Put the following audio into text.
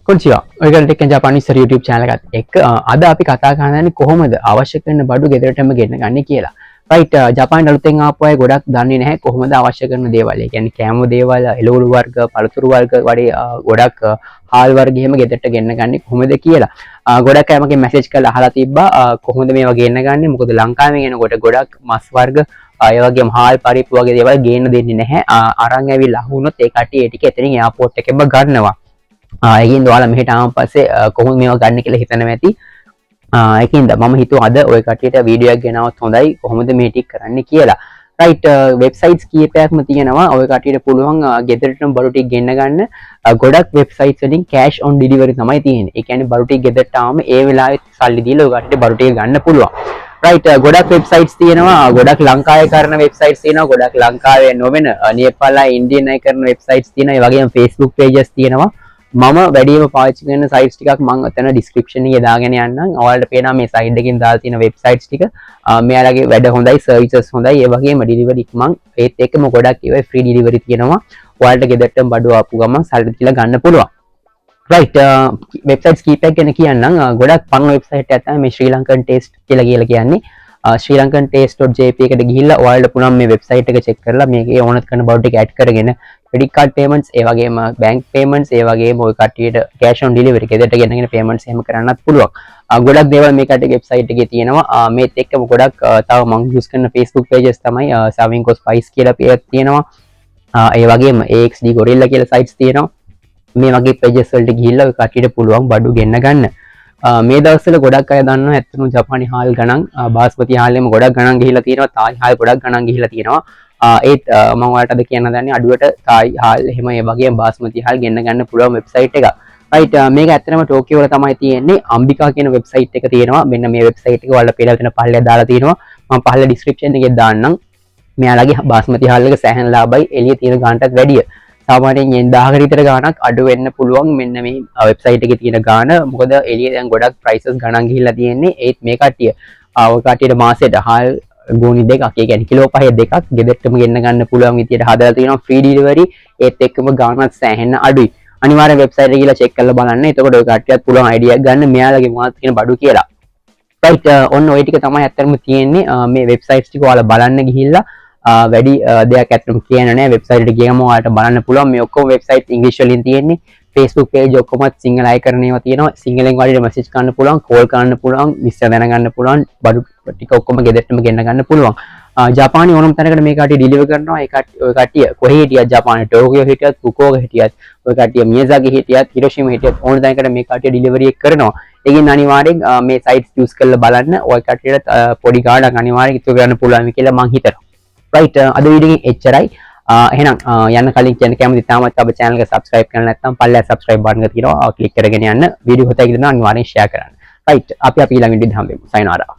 කොන්චිවා ඔයගලට එක්ක ජපානීස් YouTube channel එකත් එක්ක අද අපි කතා කරන්නේ කොහොමද අවශ්‍ය කරන බඩු ගෙදරටම ගෙන්න ගන්න කියලා. රයිට් ජපාන් අලුතෙන් ආපු අය ගොඩක් දන්නේ නැහැ කොහොමද අවශ්‍ය කරන දේවල්. ඒ කියන්නේ කැම දේවල්, එළවලු වර්ග, පළතුරු වර්ග වගේ ගොඩක් හාල් වර්ග එහෙම ගෙදරට ගෙන්න ගන්නේ කොහොමද කියලා. ගොඩක් අය මගෙන් මැසේජ් කරලා අහලා තිබ්බා කොහොමද මේවා ගෙන්න ගන්නේ. මොකද ලංකාවේ එනකොට ගොඩක් මස් වර්ග ඒ වගේම හාල් පරිප්පු වගේ දේවල් ගේන්න දෙන්නේ නැහැ. අරන් ඇවිල්ලා අහුනොත් ඒ කට්ටිය ඒ ටික එතනින් එයාපෝට් එකෙම ගන්නවා. ඒකින්ද ඔයාලා මෙහෙට ආවන් පස්සේ කොහොමද මේවා ගන්න කියලා හිතනවා ඇති. ඒකින්ද මම හිතුවා අද ඔය කට්ටියට වීඩියෝ එකක් ගෙනවත් හොඳයි කොහොමද මේ ටික කරන්න කියලා. රයිට් වෙබ්සයිට්ස් කීපයක්ම තියෙනවා. ඔය කට්ටියට පුළුවන් ගෙදරටම බඩු ටික ගෙන්න ගන්න. ගොඩක් වෙබ්සයිට්ස් වලින් cash on delivery තමයි තියෙන්නේ. ඒ කියන්නේ බඩු ටික ගෙදරට ආවම ඒ වෙලාවෙත් සල්ලි දීලා ඔය කට්ටියට බඩු ටික ගන්න පුළුවන්. රයිට් ගොඩක් වෙබ්සයිට්ස් තියෙනවා. ගොඩක් ලංකාවේ කරන වෙබ්සයිට්ස් තියෙනවා. ගොඩක් ලංකාවේ නොවන නේපාල ඉන්දියන් අය කරන වෙබ්සයිට්ස් තියෙනවා. ඒ වගේම Facebook pages තියෙනවා. මම වැඩිම පාවිච්චි කරන සයිට්ස් ටිකක් මම ඔතන ඩිස්ක්‍රිප්ෂන් එකේ දාගෙන යන්නම්. ඔයාලට පේනවා මේ සයිඩ් එකකින් දාලා තියෙන වෙබ්සයිට්ස් ටික. මෙයාලගේ වැඩ හොඳයි, සර්විසස් හොඳයි. ඒ වගේම ඩෙලිවරි මම ඒත් එක්කම ගොඩක් ඒවා ෆ්‍රී ඩෙලිවරි තියෙනවා. ඔයාලට ගෙදරටම බඩුව ආපු ගමන් සල්ලි දීලා ගන්න පුළුවන්. රයිට් වෙබ්සයිට්ස් කීපයක් ගැන කියන්නම්. ගොඩක් පරණ වෙබ්සයිට් එකක් තමයි මේ ශ්‍රී ලංකන් ටේස්ට් කියලා කියන්නේ. ශ්‍රී ලංකන් taste.jp එකට ගිහිල්ලා ඔයාලට පුළුවන් මේ වෙබ්සයිට් එක චෙක් කරලා මේකේ ඕනත් කරන බඩු ටික ඇඩ් කරගෙන credit card payments ඒ වගේම bank payments ඒ වගේම ඔය කට්ටියට cash on delivery ගෙදරට ගෙනගෙන payments එහෙම කරන්නත් පුළුවන්. ගොඩක් දේවල් මේ කට්ටිය වෙබ්සයිට් එකේ තියෙනවා. මේත් එක්කම ගොඩක් තව මම use කරන Facebook pages තමයි Savinko Spice කියලා page තියෙනවා. ඒ වගේම AXD Gorilla කියලා sites තියෙනවා. මේ වගේ pages වලට ගිහිල්ලා ඔය කට්ටියට පුළුවන් බඩු ගෙන්න ගන්න. මේ දවස්වල ගොඩක් අය දන්නවා ඇත්තටම ජපානි හාල් ගණන් බාස්මති හාල්ෙම ගොඩක් ගණන් ගිහිලා තියෙනවා. තායි හාල් ගොඩක් ගණන් ගිහිලා තියෙනවා. ඒත් මම ඔයාලට අද කියන්න දන්නේ අඩුවට තායි හාල් එහෙම ඒ වගේම බාස්මති හාල් ගෙන්න ගන්න පුළුවන් වෙබ්සයිට් එක. රයිට් මේක ඇත්තටම ටෝකියෝ වල තමයි තියෙන්නේ. අම්බිකා කියන වෙබ්සයිට් එක තියෙනවා. මෙන්න මේ වෙබ්සයිට් එක ඔයාලට පේලා තියෙන පහළ දාලා තියෙනවා. මම පහළ ඩිස්ක්‍රිප්ෂන් එකේ දාන්නම්. මෙයාලගේ බාස්මති හාල් එක සෑහෙන ලාභයි එළිය තියෙන ගානටත් වැඩිය. සාමාන්‍යයෙන් 1000කට විතර ගාණක් අඩු වෙන්න පුළුවන් මෙන්න මේ වෙබ්සයිට් එකේ තියෙන ගාණ. මොකද එළියේ දැන් ගොඩක් ප්‍රයිසස් ගණන් ගිහිල්ලා තියෙන්නේ. ඒත් මේ කට්ටිය ඔය කට්ටියට මාසෙට හාල් ගෝනි දෙකක්, ඒ කියන්නේ කිලෝ 5 දෙකක් ගෙදරටම ගෙන්න ගන්න පුළුවන් විදියට හදලා තියෙනවා. ෆ්‍රී ඩෙලිවරි ඒත් එක්කම ගාණත් සෑහෙන අඩුයි. අනිවාර්යෙන් වෙබ්සයිට් එක ගිහලා චෙක් කරලා බලන්න. එතකොට ඔය කට්ටියත් පුළුවන් අයිඩියක් ගන්න මෙයාලගේ මොනවද කියන බඩු කියලා. රයිට් ඔන්න ඔය ටික තමයි ඇත්තටම තියෙන්නේ. මේ වෙබ්සයිට්ස් ටික ඔයාලා බලන්න ගිහිල්ලා වැඩි දෙයක් ඇත්තටම කියන්න නෑ. වෙබ්සයිට් එකට ගියම ඔයාලට බලන්න පුළුවන්. මේ ඔක්කොම වෙබ්සයිට් ඉංග්‍රීසි වලින් තියෙන්නේ. Facebook page ඔක්කොමත් සිංහල අයකරන ඒවා තියෙනවා. සිංහලෙන් වලට මැසේජ් කරන්න පුළුවන්, කෝල් කරන්න පුළුවන්, විස්තර දැනගන්න පුළුවන්. බඩු ටික ඔක්කොම ගෙදරටම ගෙන්න ගන්න පුළුවන්. ජපානයේ ඕනම තැනකට මේ කට්ටිය ඩෙලිවර් කරනවා. ඒ කට්ටිය කොහේ හිටියත් ජපානයේ ටෝකියෝ හිටියත්, ෆුකුෝකා හිටියත්, ඔය කට්ටිය මියාසාකි හිටියත්, හිරෝෂිමා හිටියත් ඕන තැනකට මේ කට්ටිය ඩෙලිවරි එක කරනවා. ඒකින් අනිවාර්යෙන් මේ සයිට්ස් යූස් කරලා බලන්න. ඔය කට්ටියට පොඩි ගාණක් අනිවාර්යෙන් ඉතුරු කරන්න පුළුවන් කියලා මම හිතනවා. රයිට් අද වීඩියෝ එකෙන් එච්චරයි. එහෙනම් යන්න කලින් කියන්න කැමති තාමත් අපේ channel එක subscribe කරලා නැත්නම් පල්ලෙහා subscribe button එක තියෙනවා. click කරගෙන යන්න. වීඩියෝ හොතයි කියලා අනිවාර්යෙන් share කරන්න. රයිට් අපි ඊළඟ වීඩියෝදී හම්බෙමු. සයිනාරා.